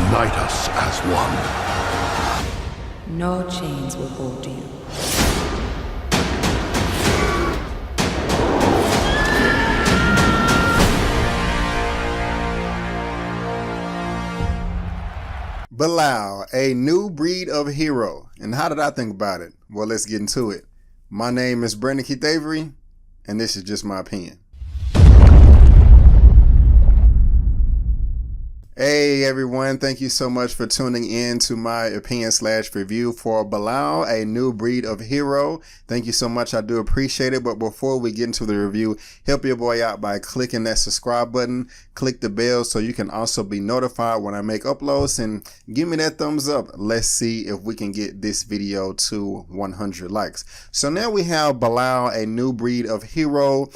Unite us as one. No chains will hold you. BILAL, a new breed of hero. And how did I think about it? Well, let's get into it. My name is Brandon Keith Avery, and this is just my opinion. Hey everyone, thank you so much for tuning in to my opinion/review for BILAL, a new breed of hero. Thank you so much, I do appreciate it. But before we get into the review, help your boy out by clicking that subscribe button, click the bell so you can also be notified when I make uploads, and give me that thumbs up. Let's see if we can get this video to 100 likes. So now we have BILAL, a new breed of hero.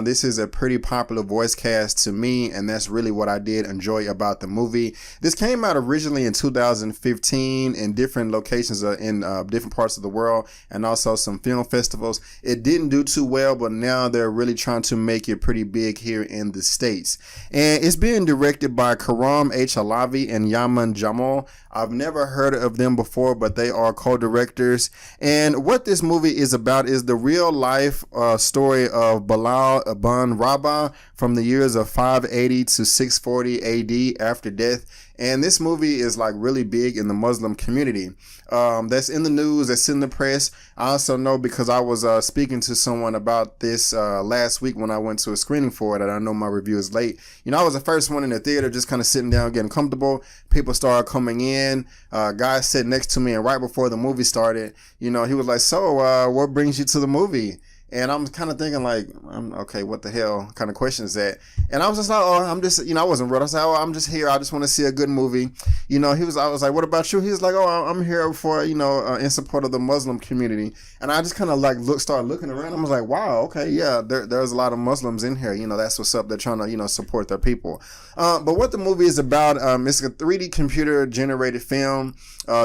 This is a pretty popular voice cast to me, and that's really what I did enjoy about the movie. This came out originally in 2015 in different locations in different parts of the world, and also some film festivals. It didn't do too well, but now they're really trying to make it pretty big here in the States. And it's being directed by Karam H. Alavi and Yaman Jamal. I've never heard of them before, but they are co-directors. And what this movie is about is the real life story of Bilal ibn Rabah from the years of 580 to 640 AD after death. And this movie is like really big in the Muslim community. That's in the news, that's in the press. I also know because I was speaking to someone about this last week when I went to a screening for it, and I know my review is late. You know, I was the first one in the theater, just kind of sitting down, getting comfortable. People started coming in. Guy sitting next to me, and right before the movie started, you know, he was like, "So, what brings you to the movie?" And I'm kind of thinking like, okay, what the hell kind of question is that? And I was just like, oh, I'm just, you know, I wasn't rude. I was like, oh, I'm just here. I just want to see a good movie. You know, I was like, what about you? He was like, oh, I'm here for, you know, in support of the Muslim community. And I just kind of like started looking around. I was like, wow, okay, yeah, there's a lot of Muslims in here. You know, that's what's up. They're trying to, you know, support their people. But what the movie is about, it's a 3D computer generated film,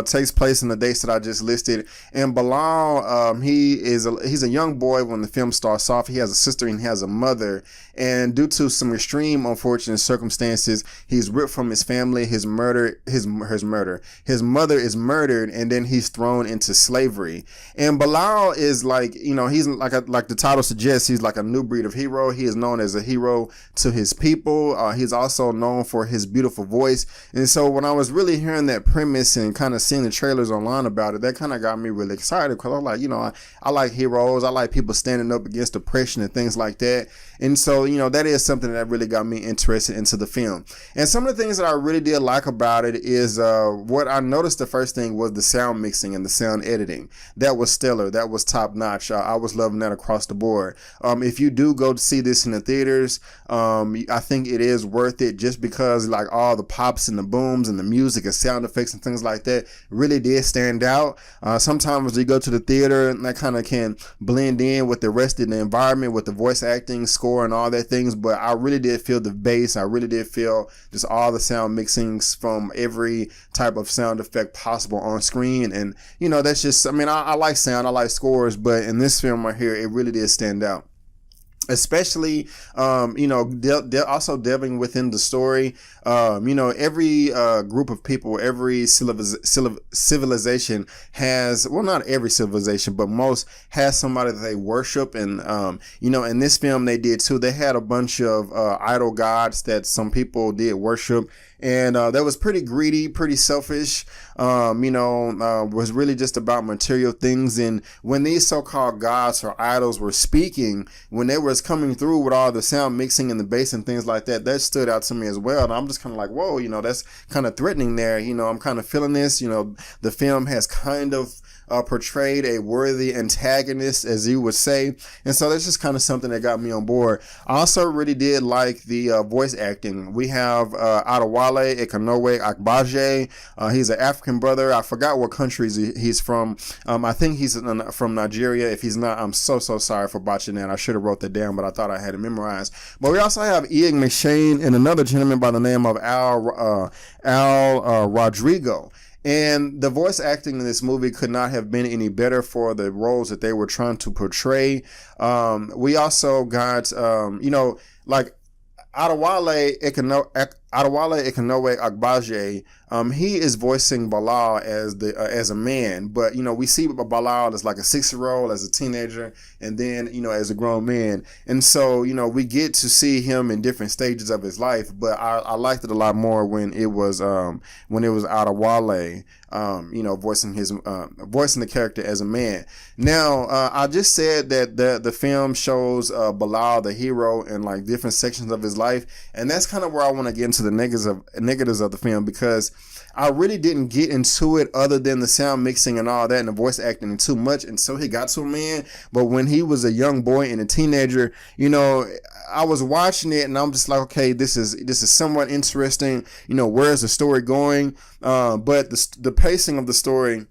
takes place in the dates that I just listed. And Bilal, he's a young boy when the film starts off. He has a sister and he has a mother, and due to some extreme unfortunate circumstances, he's ripped from his family. His mother is murdered, and then he's thrown into slavery. And Bilal is like, you know, he's like the title suggests, he's like a new breed of hero. He is known as a hero to his people. He's also known for his beautiful voice. And so when I was really hearing that premise and kind of seeing the trailers online about it, that kind of got me really excited, because I'm like, you know, I like heroes. I like people standing up against oppression and things like that. And so, you know, that is something that really got me interested into the film. And some of the things that I really did like about it is what I noticed. The first thing was the sound mixing and the sound editing. That was stellar. That was top notch. I was loving that across the board. If you do go to see this in the theaters, I think it is worth it, just because like all the pops and the booms and the music and sound effects and things like that really did stand out. Sometimes you go to the theater and that kind of can blend in with the rest of the environment, with the voice acting, score, and all that things, but I really did feel the bass. I really did feel just all the sound mixings from every type of sound effect possible on screen. And you know, that's just, I mean, I like sound, I like scores, but in this film right here, it really did stand out. Especially, you know, also delving within the story. You know, every group of people, every civilization has, well, not every civilization, but most has somebody that they worship. And, you know, in this film they did too. They had a bunch of idol gods that some people did worship. And that was pretty greedy, pretty selfish, you know, was really just about material things. And when these so-called gods or idols were speaking, when they was coming through with all the sound mixing and the bass and things like that, that stood out to me as well. And I'm just kind of like, whoa, you know, that's kind of threatening there. You know, I'm kind of feeling this. You know, the film has kind of portrayed a worthy antagonist, as you would say. And so that's just kind of something that got me on board. I also really did like the voice acting. We have Adewale Ekanowe Agbaje. He's an African brother. I forgot what countries he's from. I think he's from Nigeria. If he's not, I'm so sorry for botching that. I should have wrote that down, but I thought I had it memorized. But we also have Ian McShane and another gentleman by the name of Al Rodrigo. And the voice acting in this movie could not have been any better for the roles that they were trying to portray. We also got, you know, like Adewale Adewale Ekinowe Agbaje, he is voicing Bilal as a man, but we see Bilal as like a 6-year-old, as a teenager, and then as a grown man, and so we get to see him in different stages of his life. But I liked it a lot more when it was Adewale, voicing the character as a man. Now, I just said that the film shows Bilal, the hero, in like different sections of his life, and that's kind of where I want to get into the negatives of the film, because I really didn't get into it other than the sound mixing and all that and the voice acting too much until he got to a man. But when he was a young boy and a teenager, I was watching it and I'm just like, okay, this is somewhat interesting. Where's the story going? But the pacing of the story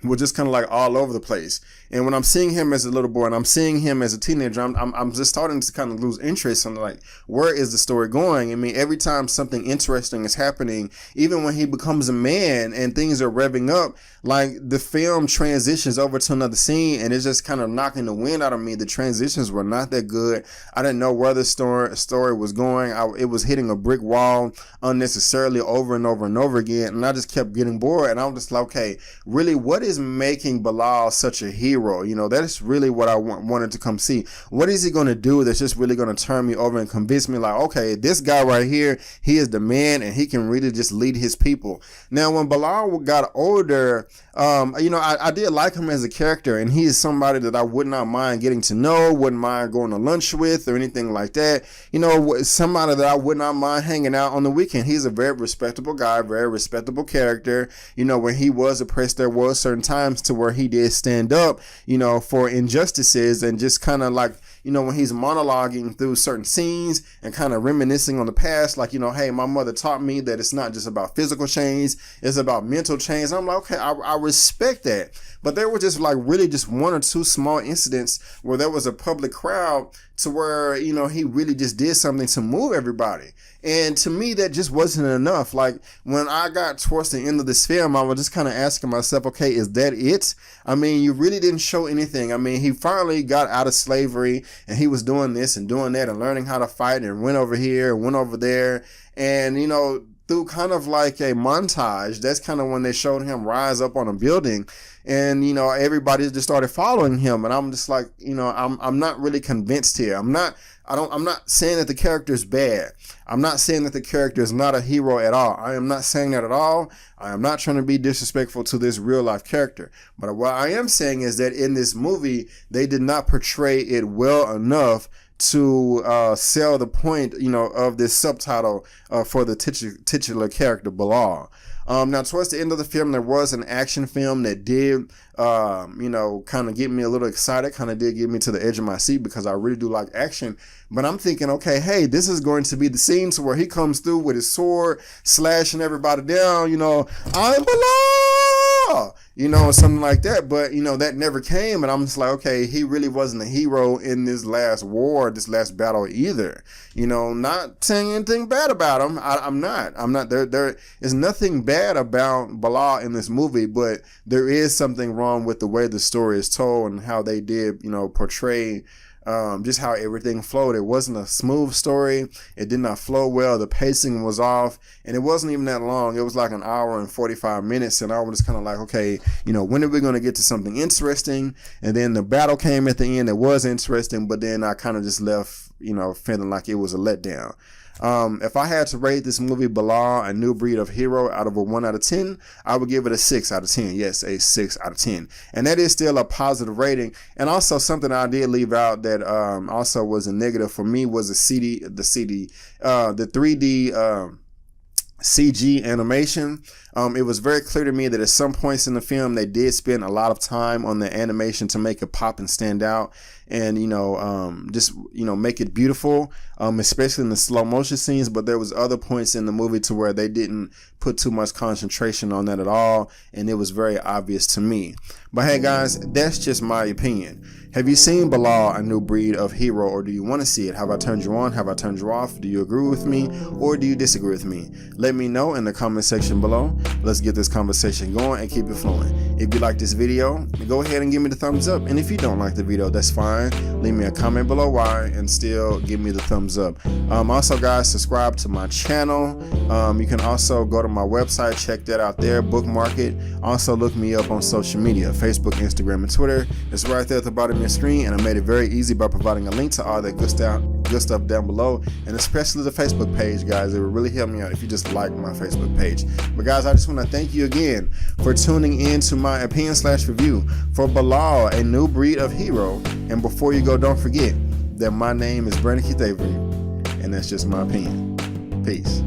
was just kind of like all over the place. And when I'm seeing him as a little boy and I'm seeing him as a teenager, I'm just starting to kind of lose interest in like, where is the story going? I mean, every time something interesting is happening, even when he becomes a man and things are revving up, like the film transitions over to another scene and it's just kind of knocking the wind out of me. The transitions were not that good. I didn't know where the story was going. It was hitting a brick wall unnecessarily over and over and over again. And I just kept getting bored. And I was just like, okay, really, what is making Bilal such a hero? That is really what I wanted to come see. What is he going to do that's just really going to turn me over and convince me like, okay, this guy right here, he is the man and he can really just lead his people. Now, when Bilal got older, I did like him as a character, and he is somebody that I would not mind getting to know, wouldn't mind going to lunch with or anything like that. Somebody that I would not mind hanging out on the weekend. He's a very respectable guy, very respectable character. When he was oppressed, there was certain times to where he did stand up, for injustices, and just kind of like, when he's monologuing through certain scenes and kind of reminiscing on the past, like, hey, my mother taught me that it's not just about physical change, it's about mental change. I'm like, okay, I respect that. But there were just like really just one or two small incidents where there was a public crowd to where, he really just did something to move everybody. And to me, that just wasn't enough. Like when I got towards the end of this film, I was just kind of asking myself, okay, is that it? I mean, you really didn't show anything. I mean, he finally got out of slavery and he was doing this and doing that and learning how to fight and went over here and went over there. And, through kind of like a montage, that's kind of when they showed him rise up on a building, and everybody just started following him, and I'm just like, I'm not really convinced here. I'm not saying that the character is bad. I'm not saying that the character is not a hero at all. I am not saying that at all. I am not trying to be disrespectful to this real life character. But what I am saying is that in this movie, they did not portray it well enough to sell the point, of this subtitle for the titular character, Bilal. Now, towards the end of the film, there was an action film that did, kind of get me a little excited, kind of did get me to the edge of my seat because I really do like action. But I'm thinking, okay, hey, this is going to be the scene to where he comes through with his sword, slashing everybody down, I'm Bilal, something like that. But, that never came. And I'm just like, okay, he really wasn't a hero in this last war, this last battle either. Not saying anything bad about him. I'm not. There is nothing bad about Bilal in this movie, but there is something wrong with the way the story is told and how they did, portray just how everything flowed. It wasn't a smooth story. It did not flow well. The pacing was off, and it wasn't even that long. It was like an hour and 45 minutes, and I was just kind of like, okay, when are we going to get to something interesting? And then the battle came at the end. It was interesting, but then I kind of just left, feeling like it was a letdown. If I had to rate this movie, Bilal, A New Breed of Hero, out of a 1 out of 10, I would give it a 6 out of 10. Yes, a 6 out of 10. And that is still a positive rating. And also something I did leave out that also was a negative for me was the 3D CG animation. It was very clear to me that at some points in the film they did spend a lot of time on the animation to make it pop and stand out, and just make it beautiful, especially in the slow motion scenes. But there was other points in the movie to where they didn't put too much concentration on that at all, and it was very obvious to me. But hey guys, that's just my opinion. Have you seen Bilal, A New Breed of Hero, or do you want to see it? Have I turned you on? Have I turned you off? Do you agree with me, or do you disagree with me? Let me know in the comment section below. Let's get this conversation going and keep it flowing. If you like this video, go ahead and give me the thumbs up. And if you don't like the video, that's fine. Leave me a comment below why and still give me the thumbs up. Also, guys, subscribe to my channel. You can also go to my website, check that out there, bookmark it. Also, look me up on social media, Facebook, Instagram, and Twitter. It's right there at the bottom of your screen, and I made it very easy by providing a link to all that good stuff down below, and especially the Facebook page, guys. It would really help me out if you just like my Facebook page. But guys, I just want to thank you again for tuning in to my opinion/review for Bilal, a new breed of hero. And before you go, don't forget that my name is Brandon Keith Avery, and that's just my opinion. Peace.